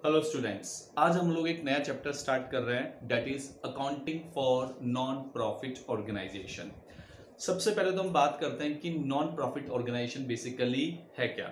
Hello students, आज हम लोग एक नया चैप्टर स्टार्ट कर रहे हैं that is accounting for non profit organization. सबसे पहले तो हम बात करते हैं कि नॉन प्रॉफिट ऑर्गेनाइजेशन बेसिकली है क्या।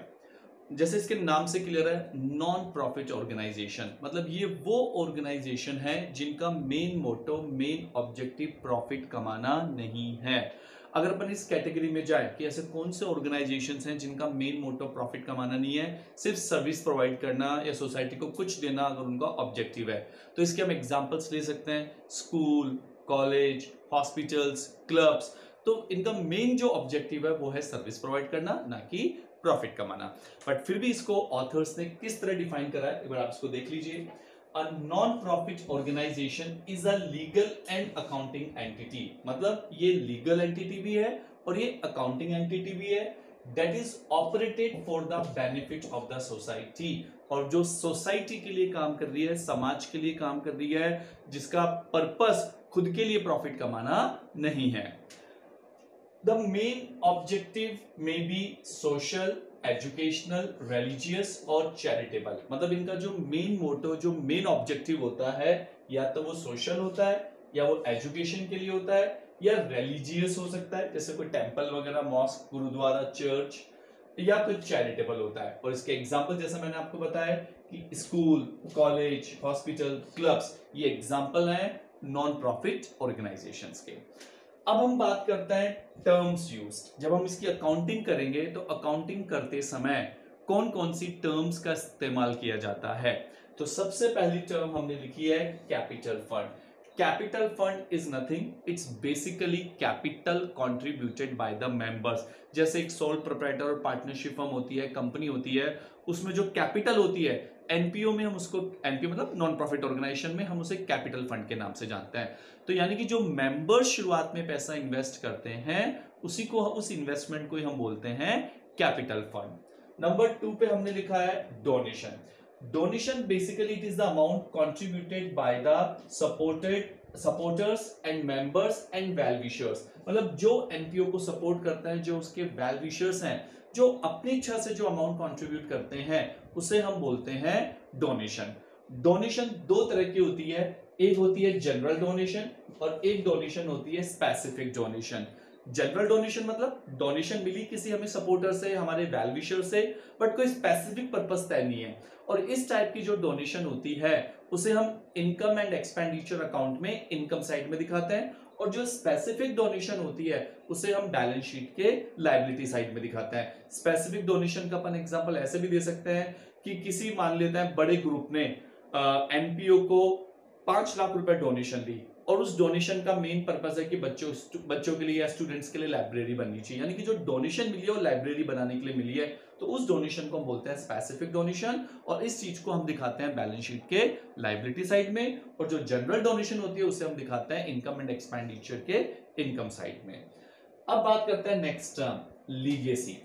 जैसे इसके नाम से क्लियर है, नॉन प्रॉफिट ऑर्गेनाइजेशन मतलब ये वो ऑर्गेनाइजेशन है जिनका main motto main objective profit कमाना नहीं है। अगर अपन इस कैटेगरी में जाए कि ऐसे कौन से ऑर्गेनाइजेशंस हैं जिनका मेन मोटो प्रॉफिट कमाना नहीं है, सिर्फ सर्विस प्रोवाइड करना या सोसाइटी को कुछ देना अगर उनका ऑब्जेक्टिव है, तो इसके हम एग्जांपल्स ले सकते हैं स्कूल, कॉलेज, हॉस्पिटल्स, क्लब्स। तो इनका मेन जो ऑब्जेक्टिव है वो है सर्विस प्रोवाइड करना, ना कि प्रॉफिट कमाना। बट फिर भी इसको ऑथर्स ने किस तरह डिफाइन करा है, एक बार आप इसको देख लीजिए। A non-profit organization is a legal and accounting entity। मतलब ये लीगल एंटिटी भी है और ये अकाउंटिंग एंटिटी भी है। That is operated for the benefit of the society। और जो सोसाइटी के लिए काम कर रही है, समाज के लिए काम कर रही है, जिसका पर्पस खुद के लिए प्रॉफिट कमाना नहीं है। The main objective may be social, educational, religious और चैरिटेबल। मतलब इनका जो मेन मोटो, जो मेन ऑब्जेक्टिव होता है, या तो वो सोशल होता है, या वो एजुकेशन के लिए होता है, या रिलीजियस हो सकता है, जैसे कोई टेंपल वगैरह, मॉस्क, गुरुद्वारा, चर्च, या कोई चैरिटेबल होता है। और इसके एग्जांपल जैसा मैंने आपको बताया कि स्कूल, कॉलेज, हॉस्पिटल, क्लब्स, ये एग्जांपल हैं नॉन प्रॉफिट ऑर्गेनाइजेशंस के। अब हम बात करते हैं टर्म्स यूज्ड। जब हम इसकी अकाउंटिंग करेंगे तो अकाउंटिंग करते समय कौन कौन सी टर्म्स का इस्तेमाल किया जाता है। तो सबसे पहली टर्म हमने लिखी है capital fund. Capital fund is nothing, it's basically capital contributed bye the members. जैसे एक सोल प्रोप्राइटर और पार्टनरशिप फर्म होती है, कंपनी होती है, उसमें जो कैपिटल होती है, एनपीओ में हम उसको, एनपीओ मतलब नॉन प्रॉफिट ऑर्गेनाइजेशन में हम उसे कैपिटल फंड के नाम से जानते हैं। तो यानी कि जो मेंबर्स शुरुआत में पैसा इन्वेस्ट करते हैं, उसी को, उस इन्वेस्टमेंट को ही हम बोलते हैं कैपिटल फंड। नंबर 2 पे हमने लिखा है donation. Donation basically it is the amount contributed by the supporters and members and well wishers. मतलब जो एनपीओ को सपोर्ट करता है, जो उसके वेल विशर्स हैं, जो अपनी इच्छा से जो अमाउंट कंट्रीब्यूट करते हैं, उसे हम बोलते हैं डोनेशन। डोनेशन दो तरह की होती है, एक होती है जनरल डोनेशन और एक डोनेशन होती है स्पेसिफिक डोनेशन। जनरल डोनेशन मतलब डोनेशन मिली किसी हमें सपोर्टर से, हमारे वेल विशर से, बट कोई स्पेसिफिक पर्पस तय नहीं है। और इस टाइप की जो डोनेशन होती है उसे हम इनकम एंड एक्सपेंडिचर अकाउंट में इनकम साइड में दिखाते हैं, और जो स्पेसिफिक डोनेशन होती है उसे हम बैलेंस शीट के लायबिलिटी साइड में दिखाते हैं। स्पेसिफिक डोनेशन का अपन एग्जांपल ऐसे भी दे सकते हैं कि किसी, मान लेते हैं बड़े ग्रुप ने एनपीओ को 5 लाख रुपए डोनेशन दी, और उस डोनेशन का मेन पर्पस है कि बच्चों के लिए या स्टूडेंट्स के लिए लाइब्रेरी बननी चाहिए। यानी कि जो डोनेशन मिली है वो लाइब्रेरी बनाने के लिए मिली है, तो उस डोनेशन को हम बोलते हैं स्पेसिफिक डोनेशन, और इस चीज को हम दिखाते हैं बैलेंस शीट के लाइबिलिटी साइड में। और जो जनरल डोनेशन होती है उसे हम दिखाते हैं इनकम एंड एक्सपेंडिचर के इनकम साइड में। अब बात करते हैं next term, legacy.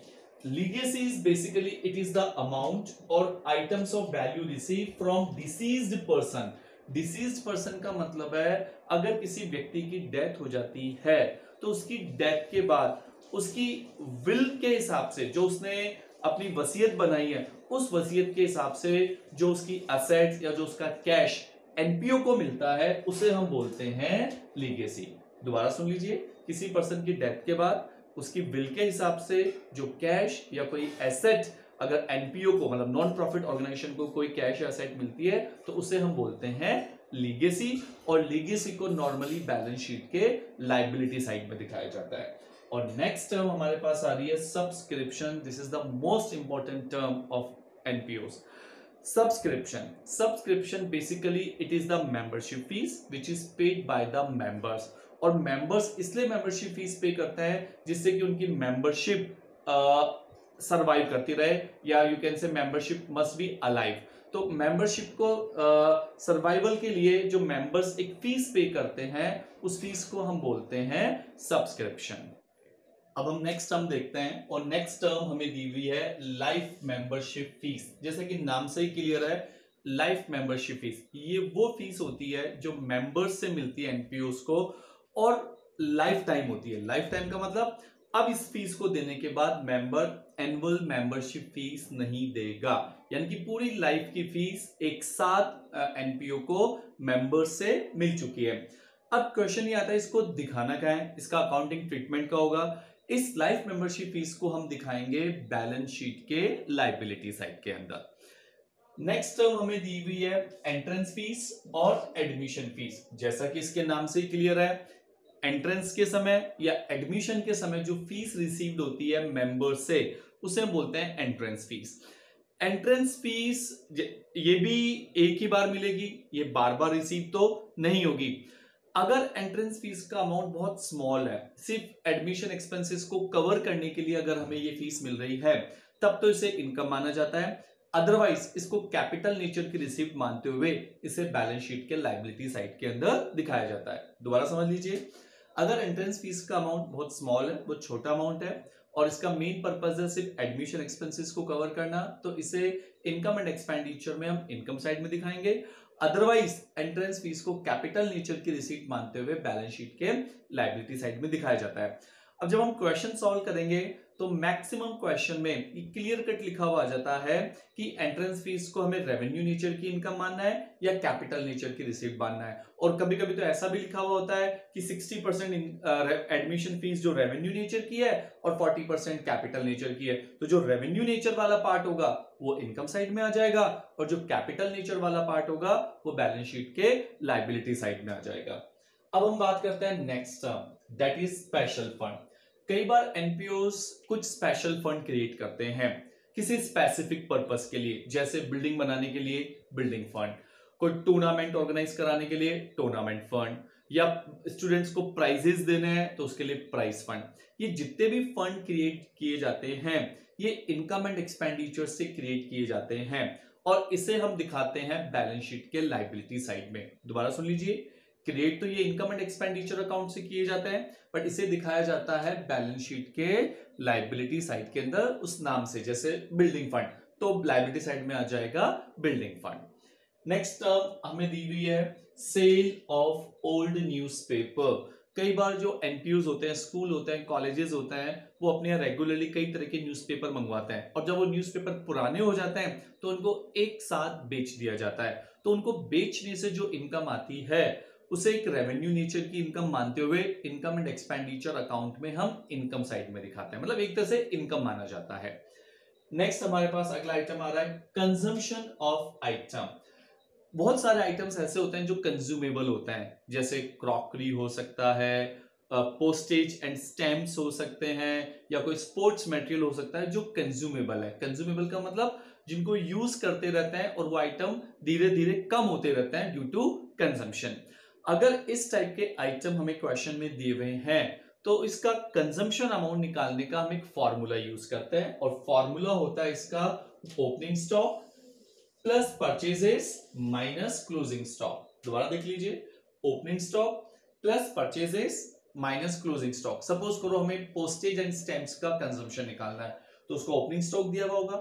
Legacy is basically it is the amount or items of value received from deceased person। Deceased person का मतलब है अगर किसी व्यक्ति की डेथ हो जाती है तो उसकी डेथ के बाद उसकी विल के हिसाब से, जो उसने अपनी वसीयत बनाई है, उस वसीयत के हिसाब से जो उसकी असेट्स या जो उसका कैश एनपीओ को मिलता है, उसे हम बोलते हैं लीगेसी। दोबारा सुन लीजिए, किसी पर्सन की डेथ के बाद उसकी विल के हिसाब से जो कैश या कोई एसेट, अगर एनपीओ को मतलब नॉन प्रॉफिट ऑर्गेनाइजेशन को कोई कैश या एसेट मिलती है तो उसे हम बोलते हैं लीगेसी। और लीगेसी को नॉर्मली बैलेंस शीट के लायबिलिटी साइड में दिखाया जाता है। और नेक्स्ट टर्म हमारे पास आ रही है subscription. This is the most important term of NPOs. Subscription basically it is the membership fee which is paid by the members. और मेंबर्स इसलिए मेंबरशिप फीस पे करते हैं जिससे कि उनकी मेंबरशिप सर्वाइव करती रहे, या you can say membership must be alive. तो मेंबरशिप को सर्वाइवल के लिए जो मेंबर्स एक फीस पे करते हैं, उस फीस को हम बोलते हैं सब्सक्रिप्शन। अब हम नेक्स्ट टर्म देखते हैं, और नेक्स्ट टर्म हमें दी हुई है लाइफ मेंबरशिप फीस। जैसे कि नाम से ही क्लियर है, लाइफ मेंबरशिप फीस ये वो फीस होती है जो मेंबर्स से मिलती है एनपीओस को, और लाइफ टाइम होती है। लाइफ टाइम का मतलब अब इस फीस को देने के बाद मेंबर एनुअल मेंबरशिप फीस नहीं देगा। यानी कि पूरी लाइफ की फीस एक साथ एनपीओ को मेंबर्स से मिल चुकी है। अब क्वेश्चन ये आता है इसको दिखाना क्या है, इसका अकाउंटिंग ट्रीटमेंट का होगा। इस लाइफ मेंबरशिप फीस को हम दिखाएंगे बैलेंस शीट के लायबिलिटी साइड के अंदर। नेक्स्ट टर्म हमें दी हुई है एंट्रेंस फीस और एडमिशन फीस। जैसा कि इसके नाम से क्लियर है, एंट्रेंस के समय या एडमिशन के समय जो फीस रिसीव्ड होती है मेंबर से, उसे हम बोलते हैं एंट्रेंस फीस। एंट्रेंस फीस ये भी एक ही बार मिलेगी, ये बार बार रिसीव तो नहीं होगी। अगर एंट्रेंस फीस का अमाउंट बहुत स्मॉल है, सिर्फ एडमिशन एक्सपेंसेस को कवर करने के लिए अगर हमें ये फीस मिल रही है, तब तो इसे इनकम माना जाता है। अदरवाइज इसको कैपिटल नेचर की रिसीव्ड मानते हुए इसे बैलेंस शीट के लायबिलिटी साइड के अंदर दिखाया जाता है। दोबारा समझ लीजिए, अगर एंट्रेंस फीस का अमाउंट बहुत स्मॉल है, बहुत छोटा अमाउंट है और इसका मेन पर्पस है सिर्फ एडमिशन एक्सपेंसेस को कवर करना, तो इसे इनकम एंड एक्सपेंडिचर में हम इनकम साइड में दिखाएंगे। अदरवाइज एंट्रेंस फीस को कैपिटल नेचर की रिसीट मानते हुए बैलेंस शीट के लायबिलिटी साइड में दिखाया जाता है। अब जब हम क्वेश्चन सॉल्व करेंगे तो मैक्सिमम क्वेश्चन में क्लियर कट लिखा हुआ आ जाता है कि एंट्रेंस फीस को हमें रेवेन्यू नेचर की इनकम मानना है या कैपिटल नेचर की रिसीट मानना है। और कभी कभी तो ऐसा भी लिखा हुआ होता है कि 60% एडमिशन फीस जो रेवेन्यू नेचर की है और 40% कैपिटल नेचर की है। तो जो रेवेन्यू नेचर वाला पार्ट होगा वो इनकम साइड में आ जाएगा और जो कैपिटल नेचर वाला पार्ट होगा वो बैलेंस शीट के लायबिलिटी साइड में आ जाएगा। अब हम बात करते हैं next term, that is special fund. कई बार एनपीओस कुछ स्पेशल फंड क्रिएट करते हैं किसी स्पेसिफिक पर्पस के लिए, जैसे बिल्डिंग बनाने के लिए बिल्डिंग फंड, कोई टूर्नामेंट ऑर्गेनाइज कराने के लिए टूर्नामेंट फंड, या स्टूडेंट्स को प्राइजेस देने हैं तो उसके लिए प्राइज फंड। ये जितने भी फंड क्रिएट किए जाते हैं ये इनकम एंड एक्सपेंडिचर से क्रिएट किए जाते हैं और इसे हम दिखाते हैं बैलेंस शीट के लायबिलिटी साइड में। दोबारा सुन लीजिए, क्रिएट तो ये इनकम एंड एक्सपेंडिचर अकाउंट से किए जाते हैं बट इसे दिखाया जाता है बैलेंस शीट के लायबिलिटी साइड के अंदर उस नाम से, जैसे बिल्डिंग फंड तो लायबिलिटी साइड में आ जाएगा बिल्डिंग फंड। नेक्स्ट टर्म हमें दी हुई है सेल ऑफ ओल्ड न्यूज़पेपर। कई बार जो एनपीयूज होते हैं, स्कूल होते हैं, कॉलेजेस होते हैं, वो अपने यहाँ रेगुलरली कई तरह के न्यूज़पेपर मंगवाते हैं और जब वो न्यूज़पेपर पुराने हो जाते हैं तो उनको एक साथ बेच दिया जाता है। तो उनको बेचने से जो इनकम आती है उसे एक रेवेन्यू नेचर की इनकम मानते हुए इनकम एंड एक्सपेंडिचर अकाउंट में हम इनकम साइड में दिखाते हैं, मतलब एक तरह से इनकम माना जाता है। नेक्स्ट हमारे पास अगला आइटम आ रहा है कंजम्पशन ऑफ आइटम। बहुत सारे आइटम्स ऐसे होते हैं जो कंज्यूमेबल होते हैं, जैसे क्रॉकरी हो सकता है, पोस्टेज एंड स्टैम्प्स हो सकते हैं, या कोई स्पोर्ट्स मटेरियल हो सकता है जो कंज्यूमेबल है। कंज्यूमेबल का मतलब जिनको यूज करते रहते हैं और वो आइटम धीरे धीरे कम होते रहते हैं ड्यू टू कंजम्पशन। अगर इस टाइप के आइटम हमें क्वेश्चन में दिए हुए हैं तो इसका कंजम्पशन अमाउंट निकालने का हम एक फॉर्मूला यूज करते हैं और फॉर्मूला होता है इसका opening stock plus purchases minus closing stock. दोबारा देख लीजिए, opening stock plus purchases minus closing stock. Suppose करो हमें पोस्टेज एंड स्टैम्प्स का कंजम्पशन निकालना है तो उसको ओपनिंग स्टॉक दिया हुआ होगा,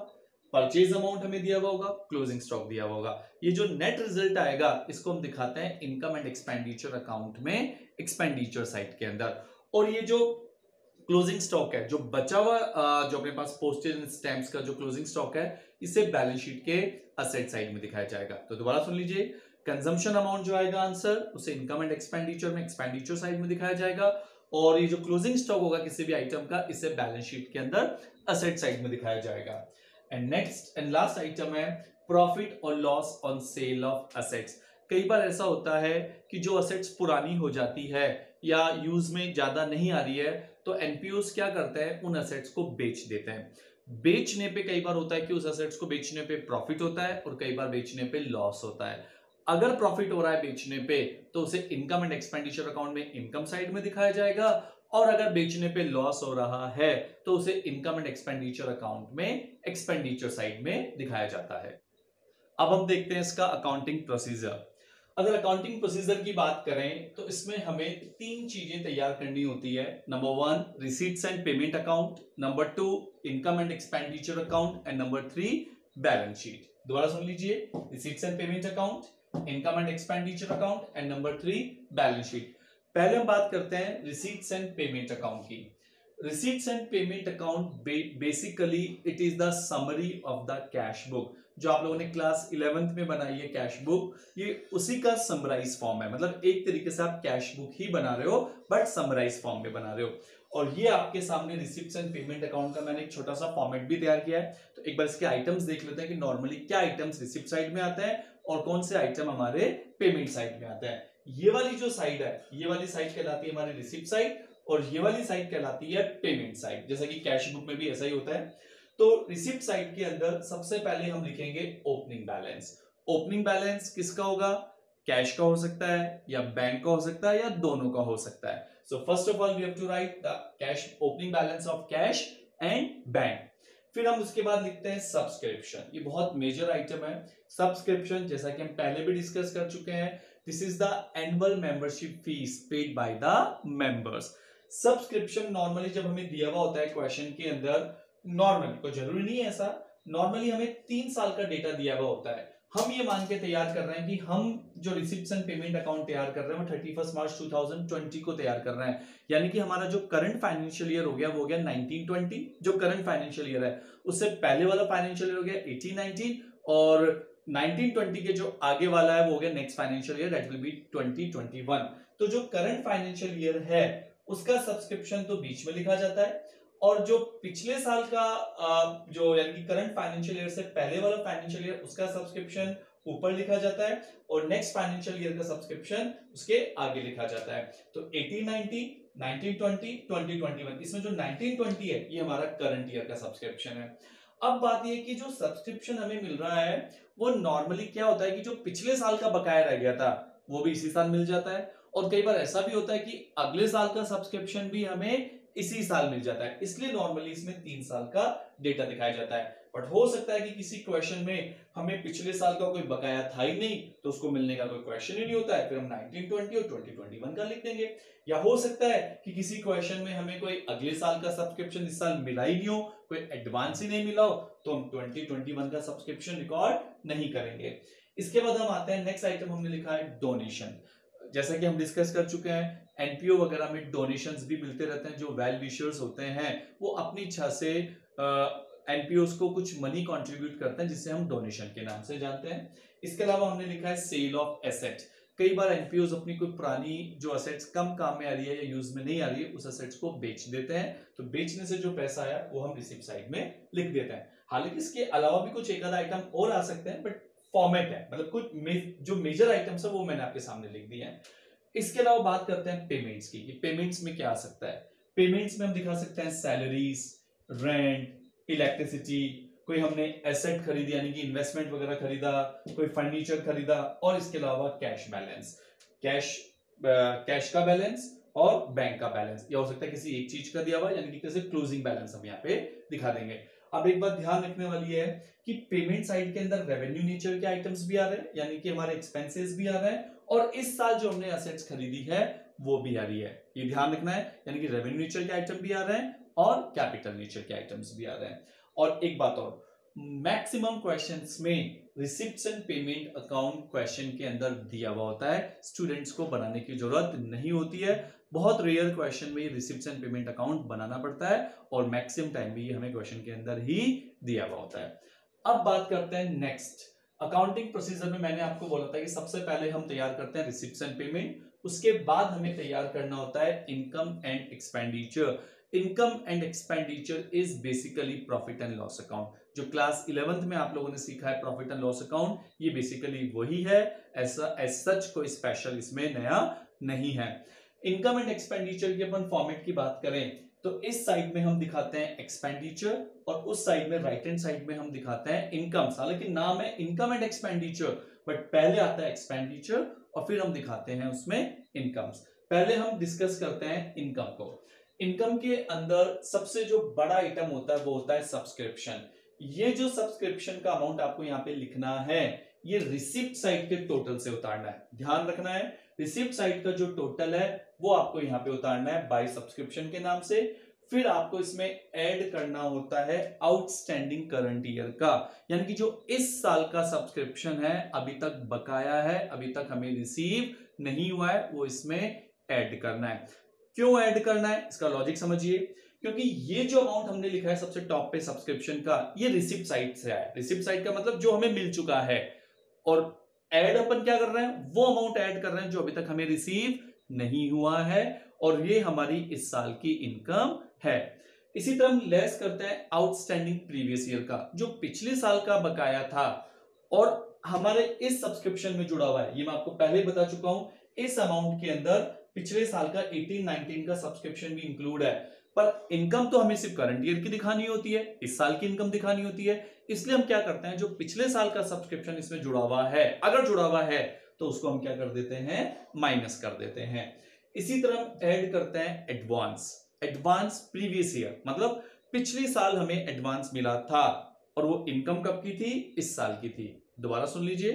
परचेज अमाउंट हमें दिया हुआ होगा, क्लोजिंग स्टॉक दिया हुआ होगा। ये जो नेट रिजल्ट आएगा इसको हम दिखाते हैं इनकम एंड एक्सपेंडिचर अकाउंट में एक्सपेंडिचर साइड के अंदर। और ये जो क्लोजिंग स्टॉक है, जो बचा हुआ जो अपने पास पोस्टेज एंड स्टैम्प्स का जो क्लोजिंग स्टॉक है, इसे बैलेंस शीट के असेट साइड में दिखाया जाएगा। तो दोबारा सुन लीजिए, कंजम्पशन अमाउंट जो आएगा आंसर उसे इनकम एंड एक्सपेंडिचर में एक्सपेंडिचर साइड में दिखाया जाएगा और ये जो क्लोजिंग स्टॉक होगा किसी भी आइटम का, इसे बैलेंस शीट के अंदर असेट साइड में दिखाया जाएगा। And next and last item है प्रॉफिट और loss on sale of assets. कई बार ऐसा होता है कि जो असेट्स पुरानी हो जाती है या यूज में ज्यादा नहीं आ रही है तो एनपीओस क्या करते हैं, उन असेट्स को बेच देते हैं। बेचने पे कई बार होता है कि उस असेट्स को बेचने पे प्रॉफिट होता है और कई बार बेचने पे लॉस होता है। अगर प्रॉफिट हो रहा है बेचने पे तो उसे इनकम एंड एक्सपेंडिचर अकाउंट में इनकम साइड में दिखाया जाएगा और अगर बेचने पे लॉस हो रहा है तो उसे इनकम एंड एक्सपेंडिचर अकाउंट में एक्सपेंडिचर साइड में दिखाया जाता है। अब हम देखते हैं इसका अकाउंटिंग प्रोसीजर। अगर अकाउंटिंग प्रोसीजर की बात करें तो इसमें हमें तीन चीजें तैयार करनी होती है। Number 1 receipts and payment account, number 2 income and expenditure account and number 3 balance sheet. दोबारा सुन लीजिए, receipts and payment account, income and expenditure account and number 3 balance sheet. पहले हम बात करते हैं रिसीट्स एंड पेमेंट अकाउंट की। Receipts and payment account basically it is the summary of the cash book. जो आप लोगों ने क्लास 11th में बनाई है कैश बुक, ये उसी का समराइज फॉर्म है। मतलब एक तरीके से आप कैश बुक ही बना रहे हो बट समराइज फॉर्म में बना रहे हो। और ये आपके सामने रिसिप्ट्स एंड पेमेंट अकाउंट का मैंने एक छोटा सा फॉर्मेट भी तैयार किया है। तो एक बार इसके आइटम्स देख लेते हैं कि नॉर्मली क्या आइटम्स रिसिप्ट साइड में आते हैं और कौन से आइटम हमारे पेमेंट साइड में आते हैं। ये वाली जो साइड है, ये वाली साइड कहलाती है हमारी रिसिप्ट साइड और ये वाली साइड कहलाती है पेमेंट साइड। जैसा कि कैश बुक में भी ऐसा ही होता है। तो रिसिप्ट साइड के अंदर सबसे पहले हम लिखेंगे ओपनिंग बैलेंस। ओपनिंग बैलेंस किसका होगा? कैश का हो सकता है या बैंक का हो सकता है या दोनों का हो सकता है। So first of all we have to write the cash opening balance of cash and bank. फिर हम उसके बाद लिखते हैं सब्सक्रिप्शन। ये बहुत मेजर आइटम है सब्सक्रिप्शन, जैसा कि हम पहले भी डिस्कस कर चुके हैं। This is the annual membership fees paid by the members. Subscription normally जब हमें दिया हुआ होता है क्वेश्चन के अंदर, नॉर्मली कोई जरूरी नहीं है ऐसा, नॉर्मली हमें 3 साल का डेटा दिया हुआ होता है। हम ये मान के तैयार कर रहे हैं कि हम जो रिसिप्ट्स एंड पेमेंट अकाउंट तैयार कर रहे हैं वो 31 मार्च 2020 को तैयार कर रहे हैं। यानी कि हमारा जो करंट फाइनेंशियल ईयर हो गया वो हो गया 1920, जो करंट फाइनेंशियल ईयर है। उससे पहले वाला फाइनेंशियल ईयर हो गया 1819 और 1920 के जो आगे वाला है वो हो गया next financial year, that will be 2021। तो जो करंट फाइनेंशियल ईयर है उसका सब्सक्रिप्शन तो बीच में लिखा जाता है और जो पिछले साल का जो यानी कि करंट फाइनेंशियल ईयर से पहले वाला फाइनेंशियल ईयर उसका सब्सक्रिप्शन ऊपर लिखा जाता है और नेक्स्ट फाइनेंशियल ईयर का सब्सक्रिप्शन उसके आगे लिखा जाता है। तो 1890, 1920, 2021, इसमें जो 1920 है ये हमारा करंट ईयर का सब्सक्रिप्शन है। अब बात ये कि जो सब्सक्रिप्शन हमें मिल रहा है वो नॉर्मली क्या होता है कि जो पिछले साल का बकाया रह गया था वो भी इसी साल मिल जाता है और कई बार ऐसा भी होता है कि अगले साल का सब्सक्रिप्शन भी हमें इसी साल मिल जाता है। इसलिए नॉर्मली इसमें 3 साल का डेटा दिखाया जाता है। बट हो सकता है कि किसी क्वेश्चन में हमें पिछले साल का कोई बकाया था ही नहीं तो उसको मिलने का कोई क्वेश्चन ही नहीं होता है, फिर हम 1920 और 2021 का लिख देंगे। या हो सकता है कि किसी क्वेश्चन में हमें कोई अगले साल का सब्सक्रिप्शन इस साल मिला ही नहीं हो, कोई एडवांस ही नहीं मिला हो, तो हम 2021 का सब्सक्रिप्शन रिकॉर्ड नहीं करेंगे। इसके बाद हम आते हैं नेक्स्ट आइटम, हमने लिखा है डोनेशन। जैसा कि हम डिस्कस कर चुके हैं एनपीओ वगैरह में डोनेशंस भी मिलते रहते हैं। जो वेल विशर्स होते हैं वो अपनी इच्छा से एनपीओस को कुछ मनी कंट्रीब्यूट करते हैं जिसे हम डोनेशन के नाम से जानते हैं। इसके अलावा हमने लिखा है सेल ऑफ एसेट। कई बार एनपीओस अपनी कोई पुरानी जो एसेट्स कम काम में आ रही है या यूज में नहीं आ रही है उस एसेट्स को बेच देते हैं, तो बेचने से जो पैसा आया वो हम रिसिप्ट साइड में लिख देते हैं। हालांकि इसके अलावा भी कुछ एक आधा आइटम और आ सकते हैं बट फॉर्मेट है, मतलब कुछ जो मेजर आइटम्स है वो मैंने आपके सामने लिख दिए हैं। इसके अलावा बात करते हैं पेमेंट्स की। पेमेंट्स में क्या आ सकता है? पेमेंट्स में हम दिखा सकते हैं सैलरीज, रेंट, इलेक्ट्रिसिटी, कोई हमने एसेट खरीदी यानी कि इन्वेस्टमेंट वगैरह खरीदा, कोई फर्नीचर खरीदा, और इसके अलावा कैश बैलेंस, कैश का बैलेंस और बैंक का बैलेंस, या हो सकता है किसी एक चीज का दिया हुआ यानी कि कैसे क्लोजिंग बैलेंस हम यहाँ पे दिखा देंगे। अब एक बात ध्यान रखने वाली है कि पेमेंट साइड के अंदर रेवेन्यू नेचर के आइटम्स भी आ रहे हैं यानी कि हमारे एक्सपेंसेस भी आ रहे हैं और इस साल जो हमने एसेट्स खरीदी है वो भी आ रही है, ये ध्यान रखना है। यानी कि रेवेन्यू नेचर के आइटम भी आ रहे हैं और कैपिटल नेचर के आइटम्स भी आ रहे हैं। और एक बात और, मैक्सिमम क्वेश्चंस में receipts and payment account question के अंदर दिया हुआ होता है, स्टूडेंट्स को बनाने की जरूरत नहीं होती है। बहुत रेयर क्वेश्चन में रिसिप्ट्स एंड पेमेंट अकाउंट बनाना पड़ता है और मैक्सिमम टाइम भी हमें क्वेश्चन के अंदर ही दिया हुआ होता है। अब बात करते हैं नेक्स्ट अकाउंटिंग प्रोसीजर में। मैंने आपको बोला था कि सबसे पहले हम तैयार करते हैं रिसिप्ट्स एंड पेमेंट, उसके बाद हमें तैयार करना होता है income and expenditure. Income and expenditure is basically profit and loss account. जो क्लास 11th में आप लोगों ने सीखा है प्रॉफिट एंड लॉस अकाउंट, ये बेसिकली वही है, ऐसा एज सच कोई स्पेशल इसमें नया नहीं है। इनकम एंड एक्सपेंडिचर की अपन फॉर्मेट की बात करें तो इस साइड में हम दिखाते हैं एक्सपेंडिचर और उस साइड में राइट हैंड साइड में हम दिखाते हैं इनकम। हालांकि नाम है इनकम एंड एक्सपेंडिचर बट पहले आता है एक्सपेंडिचर और फिर हम दिखाते हैं उसमें इनकम्स। पहले हम डिस्कस करते हैं इनकम को। इनकम के अंदर सबसे जो बड़ा आइटम होता है वो होता है सब्सक्रिप्शन। ये जो सब्सक्रिप्शन का अमाउंट आपको यहाँ पे लिखना है ये रिसिप्ट साइड के टोटल से उतारना है, ध्यान रखना है। रिसिप्ट साइड का जो टोटल है वो आपको यहाँ पे उतारना है बाय सब्सक्रिप्शन के नाम से। फिर आपको इसमें ऐड करना होता है आउटस्टैंडिंग करंट ईयर का, यानी कि जो इस साल का सब्सक्रिप्शन है अभी तक बकाया है, अभी तक हमें रिसीव नहीं हुआ है, वो इसमें ऐड करना है। क्यों ऐड करना है इसका लॉजिक समझिए क्योंकि ये जो अमाउंट हमने लिखा है सबसे टॉप पे सब्सक्रिप्शन का, ये रिसिप्ट साइड से आया। रिसिप्ट साइड का मतलब जो हमें मिल चुका है, और ऐड अपन क्या कर रहे हैं, वो अमाउंट ऐड कर रहे हैं जो अभी तक हमें रिसीव नहीं हुआ है, और ये हमारी इस साल की इनकम है। इसी तरह हम लेस करते हैं आउटस्टैंडिंग प्रीवियस ईयर का, जो पिछले साल का बकाया था और हमारे इस सब्सक्रिप्शन में जुड़ा हुआ है। ये मैं आपको पहले बता चुका हूं, इस अमाउंट के अंदर पिछले साल का 18-19 का सब्सक्रिप्शन भी इंक्लूड है, पर इनकम तो हमें सिर्फ करंट ईयर की दिखानी होती है, इस साल की इनकम दिखानी होती है। इसलिए हम क्या करते हैं, जो पिछले साल का सब्सक्रिप्शन इसमें जुड़ा हुआ है, अगर जुड़ा हुआ है तो उसको हम क्या कर देते हैं, माइनस कर देते हैं। इसी तरह हम ऐड करते हैं एडवांस। एडवांस प्रीवियस ईयर, मतलब पिछले साल हमें एडवांस मिला था और वो इनकम कब की थी, इस साल की थी। दोबारा सुन लीजिए,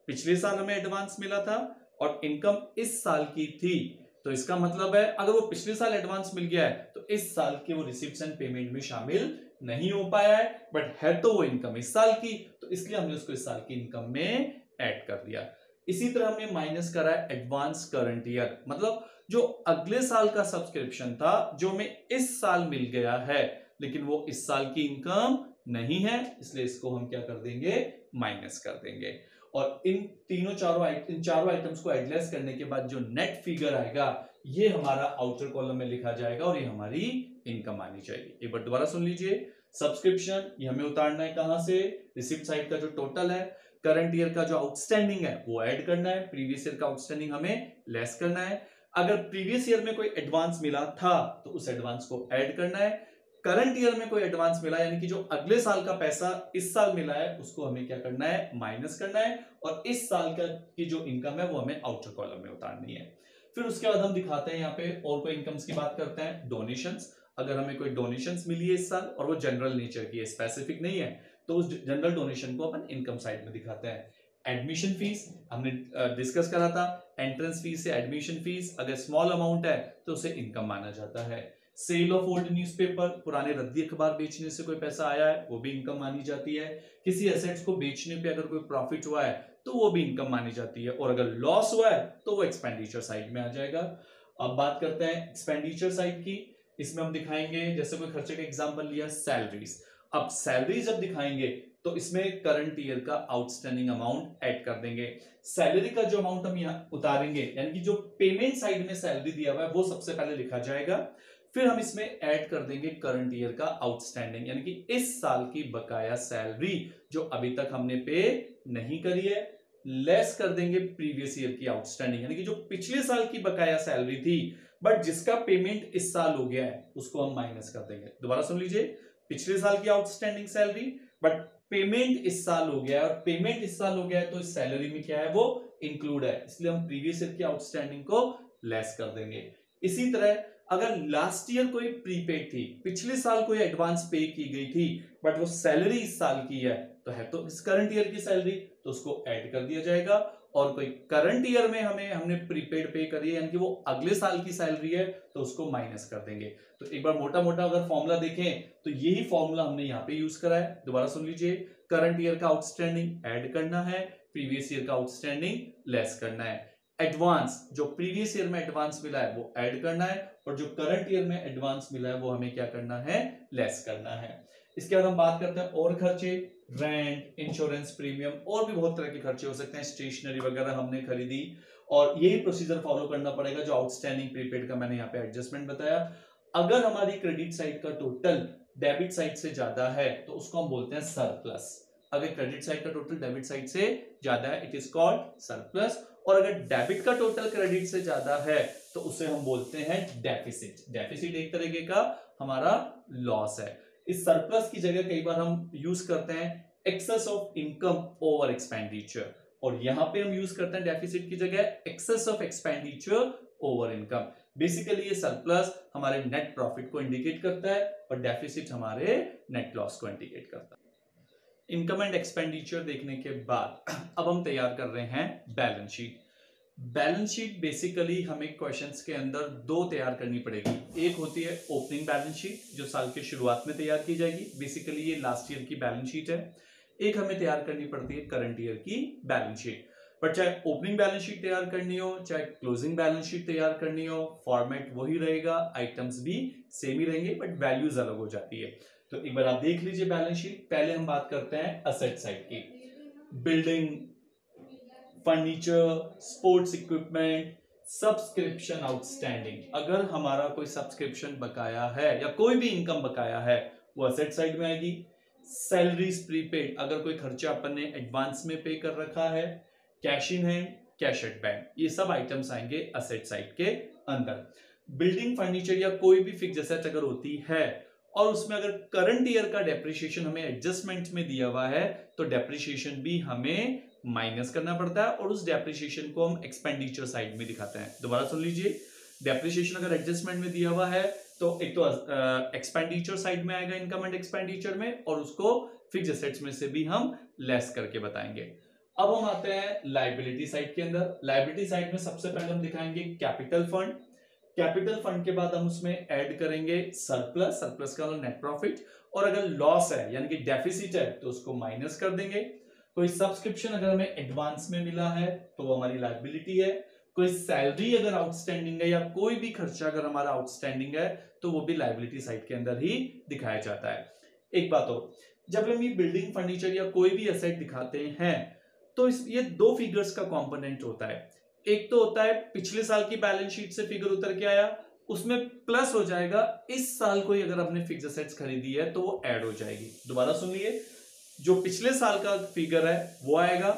पिछले साल हमें एडवांस मिला था और इनकम इस साल की थी, तो इसका मतलब है अगर वो पिछले साल एडवांस मिल गया है तो इस साल के वो रिसिप्ट्स एंड पेमेंट में शामिल नहीं हो पाया है, बट है तो वो इनकम इस साल की, तो इसलिए हमने उसको इस साल की इनकम में ऐड कर दिया। इसी तरह हमने माइनस करा है एडवांस करंट ईयर, मतलब जो अगले साल का सब्सक्रिप्शन था जो हमें इस साल मिल गया है, लेकिन वो इस साल की इनकम नहीं है, इसलिए इसको हम क्या कर देंगे, माइनस कर देंगे। और इन चारों आइटम्स को एडलेस करने के बाद जो नेट फिगर आएगा, ये हमारा आउटर कॉलम में लिखा जाएगा और ये हमारी इनकम आनी चाहिए। एक बार दोबारा सुन लीजिए, सब्सक्रिप्शन ये हमें उतारना है कहां से, रिसिप्ट साइड का जो टोटल है, करंट ईयर का जो आउटस्टैंडिंग है वो ऐड करना है, प्रीवियस ईयर का आउटस्टैंडिंग हमें लेस करना है। अगर प्रीवियस ईयर में कोई एडवांस मिला था तो उस एडवांस को ऐड करना है। करंट ईयर में कोई एडवांस मिला, यानी कि जो अगले साल का पैसा इस साल मिला है उसको हमें क्या करना है, माइनस करना है, और इस साल का की जो इनकम है वो हमें आउटर कॉलम में उतारनी है। फिर उसके बाद हम दिखाते हैं यहाँ पे और कोई इनकम्स की बात करते हैं, डोनेशंस। अगर हमें कोई डोनेशंस मिली है इस साल और वो जनरल नेचर की है, स्पेसिफिक नहीं है, तो उस जनरल डोनेशन को अपन इनकम साइड में दिखाते हैं। एडमिशन फीस हमने डिस्कस करा था, एंट्रेंस फीस से एडमिशन फीस अगर स्मॉल अमाउंट है तो उसे इनकम माना जाता है। सेल ऑफ ओल्ड न्यूज़पेपर, पुराने रद्दी अखबार बेचने से कोई पैसा आया है वो भी इनकम मानी जाती है। किसी एसेट्स को बेचने पे अगर कोई प्रॉफिट हुआ है तो वो भी इनकम मानी जाती है, और अगर लॉस हुआ है तो वो एक्सपेंडिचर साइड में आ जाएगा। अब बात करते हैं एक्सपेंडिचर साइड की। इसमें हम दिखाएंगे, जैसे कोई खर्चे का एग्जांपल लिया, सैलरीज। अब सैलरी जब दिखाएंगे तो इसमें करंट ईयर का आउटस्टैंडिंग अमाउंट ऐड कर देंगे। सैलरी का जो अमाउंट हम यहाँ उतारेंगे, यानी कि जो पेमेंट साइड में सैलरी दिया हुआ है वो सबसे पहले लिखा जाएगा। फिर हम इसमें ऐड कर देंगे करंट ईयर का आउटस्टैंडिंग, यानी कि इस साल की बकाया सैलरी जो अभी तक हमने पे नहीं करी है, लेस कर देंगे प्रीवियस ईयर की आउटस्टैंडिंग, यानी कि जो पिछले साल की बकाया सैलरी थी बट जिसका पेमेंट इस साल हो गया है उसको हम माइनस कर देंगे। दोबारा सुन लीजिए, पिछले साल की आउटस्टैंडिंग सैलरी बट पेमेंट इस साल हो गया है, और पेमेंट इस साल हो गया है तो इस सैलरी में क्या है, वो इंक्लूड है, इसलिए हम प्रीवियस ईयर की आउटस्टैंडिंग को लेस कर देंगे। इसी तरह अगर लास्ट ईयर कोई प्रीपेड थी, पिछले साल कोई एडवांस पे की गई थी बट वो सैलरी इस साल की है तो इस करंट ईयर की सैलरी, तो उसको ऐड कर दिया जाएगा। और कोई करंट ईयर में हमने प्रीपेड पे करी है, यानी कि वो अगले साल की सैलरी है, तो उसको माइनस कर देंगे। तो एक बार मोटा मोटा अगर फॉर्मूला देखें तो यही फॉर्मूला हमने यहाँ पे यूज करा है। दोबारा सुन लीजिए, करंट ईयर का आउटस्टैंडिंग ऐड करना है, प्रीवियस ईयर का आउटस्टैंडिंग लेस करना है। एडवांस, जो प्रीवियस ईयर में एडवांस मिला है वो ऐड करना है, और जो करंट ईयर में एडवांस मिला है वो हमें क्या करना है, लेस करना है। इसके बाद हम बात करते हैं और खर्चे, रेंट, इंश्योरेंस प्रीमियम, और भी बहुत तरह के खर्चे हो सकते हैं, स्टेशनरी वगैरह हमने खरीदी, और यही प्रोसीजर फॉलो करना पड़ेगा जो आउटस्टैंडिंग प्रीपेड का मैंने यहाँ पे एडजस्टमेंट बताया। अगर हमारी क्रेडिट साइड का टोटल डेबिट साइड से ज्यादा है तो उसको हम बोलते हैं सरप्लस। अगर क्रेडिट साइड का टोटल डेबिट साइड से ज्यादा है इट इज कॉल्ड सरप्लस, और अगर डेबिट का टोटल क्रेडिट से ज्यादा है तो उसे हम बोलते हैं डेफिसिट। डेफिसिट एक तरीके का हमारा लॉस है। इस सरप्लस की जगह कई बार हम यूज करते हैं excess of income over expenditure, और यहां पे हम यूज करते हैं डेफिसिट की जगह excess of expenditure over income. Basically ये सरप्लस हमारे नेट प्रॉफिट को इंडिकेट करता है और डेफिसिट हमारे नेट लॉस को इंडिकेट करता है। इनकम एंड एक्सपेंडिचर देखने के बाद अब हम तैयार कर रहे हैं balance sheet. Balance sheet basically हमें क्वेश्चंस के अंदर दो तैयार करनी पड़ेगी। एक होती है ओपनिंग बैलेंस शीट जो साल के शुरुआत में तैयार की जाएगी, बेसिकली ये लास्ट ईयर की बैलेंस शीट है। एक हमें तैयार करनी पड़ती है करंट ईयर की बैलेंस शीट। पर चाहे ओपनिंग बैलेंस शीट तैयार करनी हो, चाहे क्लोजिंग बैलेंस शीट तैयार करनी हो, फॉर्मेट वही रहेगा, आइटम्स भी सेम ही रहेंगे, बट वैल्यूज अलग हो जाती है। तो एक बार आप देख लीजिए बैलेंस शीट। पहले हम बात करते हैं असेट साइड की। Building, furniture, sports equipment, subscription outstanding. अगर हमारा कोई सब्सक्रिप्शन बकाया है या कोई भी इनकम बकाया है, वो असेट साइड में आएगी। सैलरीज प्रीपेड, अगर कोई खर्चा अपन ने एडवांस में पे कर रखा है, cash in hand, cash at bank, ये सब आइटम्स आएंगे असेट साइड के अंदर। बिल्डिंग, फर्नीचर या कोई भी फिक्स एसेट अगर होती है और उसमें अगर करंट ईयर का डेप्रिसिएशन हमें एडजस्टमेंट में दिया हुआ है, तो डेप्रिसिएशन भी हमें माइनस करना पड़ता है और उस डेप्रिसिएशन को हम एक्सपेंडिचर साइड में दिखाते हैं। दोबारा सुन लीजिए, डेप्रिसिएशन अगर एडजस्टमेंट में दिया हुआ है तो एक तो एक्सपेंडिचर साइड में आएगा, इनकम एंड एक्सपेंडिचर में, और उसको फिक्स एसेट्स में से भी हम लेस करके बताएंगे। अब हम आते हैं लायबिलिटी साइड के अंदर। लायबिलिटी साइड में सबसे पहले हम दिखाएंगे कैपिटल फंड। कैपिटल फंड के बाद हम उसमें ऐड करेंगे सरप्लस, सरप्लस का नेट प्रॉफिट, और अगर लॉस है यानी कि डेफिसिट है तो उसको माइनस कर देंगे। कोई सब्सक्रिप्शन अगर हमें एडवांस में मिला है तो वो हमारी लायबिलिटी है। कोई सैलरी अगर आउटस्टैंडिंग है या कोई भी खर्चा अगर हमारा आउटस्टैंडिंग है तो वो भी लायबिलिटी साइड के अंदर ही दिखाया जाता है। एक बात और, जब हम ये बिल्डिंग, फर्नीचर या कोई भी एसेट दिखाते हैं तो ये दो फिगर्स का कंपोनेंट होता है। एक तो होता है पिछले साल की बैलेंस शीट से फिगर उतर के आया, उसमें प्लस हो जाएगा इस साल कोई अगर आपने फिक्स एसेट्स खरीदी है तो वो ऐड हो जाएगी। दोबारा सुनिए, जो पिछले साल का फिगर है वो आएगा,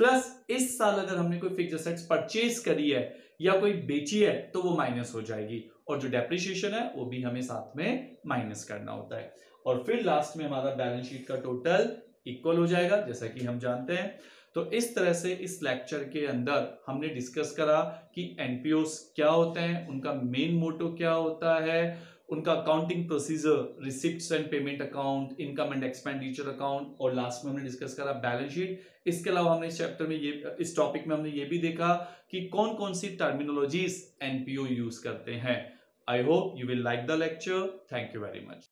प्लस इस साल अगर हमने कोई फिक्स एसेट्स परचेज करी है या कोई बेची है तो वो माइनस हो जाएगी, और जो डेप्रिसिएशन है वो भी हमें साथ में माइनस करना होता है। और फिर लास्ट में हमारा बैलेंस शीट का टोटल इक्वल हो जाएगा, जैसा कि हम जानते हैं। तो इस तरह से इस लेक्चर के अंदर हमने डिस्कस करा कि एनपीओस क्या होते हैं, उनका मेन मोटो क्या होता है, उनका accounting procedure, receipts and payment account, income and expenditure account, और लास्ट में हमने डिस्कस करा बैलेंस शीट। इसके अलावा हमने इस चैप्टर में इस टॉपिक में हमने ये भी देखा कि कौन कौन सी टर्मिनोलॉजीज एनपीओ यूज करते हैं। I hope you will like the lecture. Thank you very much.